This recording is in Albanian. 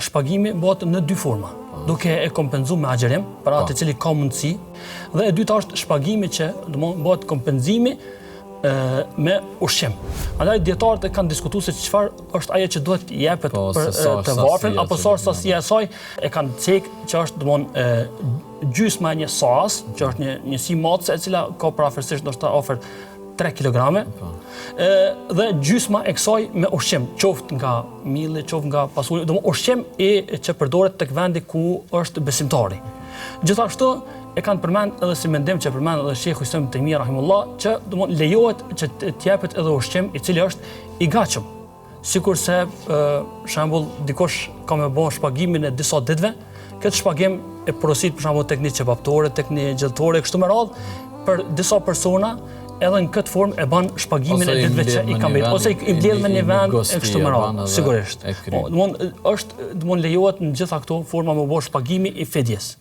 shpagimi bëhet në dy forma, duke e kompenzuar me agjerim për atë i cili ka mundësi, dhe e dyta është shpagimi që bëhet kompenzimi me ushqim. Andaj dietarët kanë diskutuar se çfarë është ajo që duhet jepet për të varfrin apo sa sasia e saj, e kanë cekë që është gjysma e një sas, që është një si matëse e cila ka parafërsisht ndoshta afër 3 kg, dhe gjysma e kësaj me ushqim, qoftë nga milli, qoftë nga pasuri, ushqim që përdoret tek vendi ku është besimtari. Gjithashtu e kanë përmend edhe si mendim që përmend edhe Sheikhu Islam Taymija rahimullah, që lejohet që të jepet edhe ushqim i cili është i gatshëm. Sikurse shembull dikush ka më bën shpagimin e disa ditëve, këtë shpagim e porosit për shembull tek një çepaptore, tek një gjelltore kështu me radhë, për disa persona edhe në këtë formë e bën shpagimin e ditëve që i kanë bërë, ose i mbledh me një vend e kështu me radhë, sigurisht. Është lejohet në gjitha këto forma me bën shpagimi i fidjes.